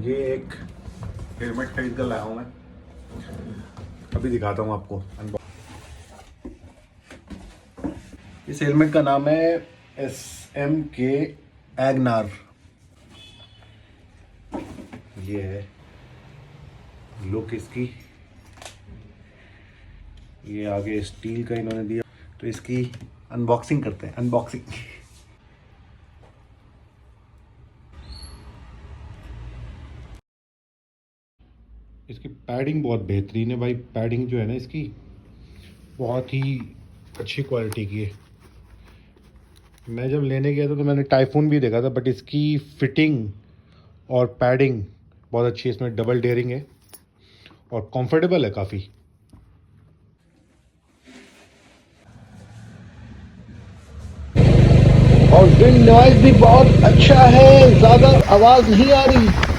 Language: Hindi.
ये एक हेलमेट खरीद कर लाया हूँ मैं, अभी दिखाता हूँ आपको। इस हेलमेट का नाम है SMK एग्नार। ये है लुक इसकी, ये आगे स्टील का इन्होंने दिया। तो इसकी अनबॉक्सिंग करते हैं, अनबॉक्सिंग। इसकी पैडिंग बहुत बेहतरीन है भाई। पैडिंग जो है ना इसकी बहुत ही अच्छी क्वालिटी की है। मैं जब लेने गया था तो मैंने टाइफून भी देखा था, बट इसकी फिटिंग और पैडिंग बहुत अच्छी है। इसमें डबल डेयरिंग है और कंफर्टेबल है काफ़ी। और विंड नॉइज भी बहुत अच्छा है, ज्यादा आवाज नहीं आ रही।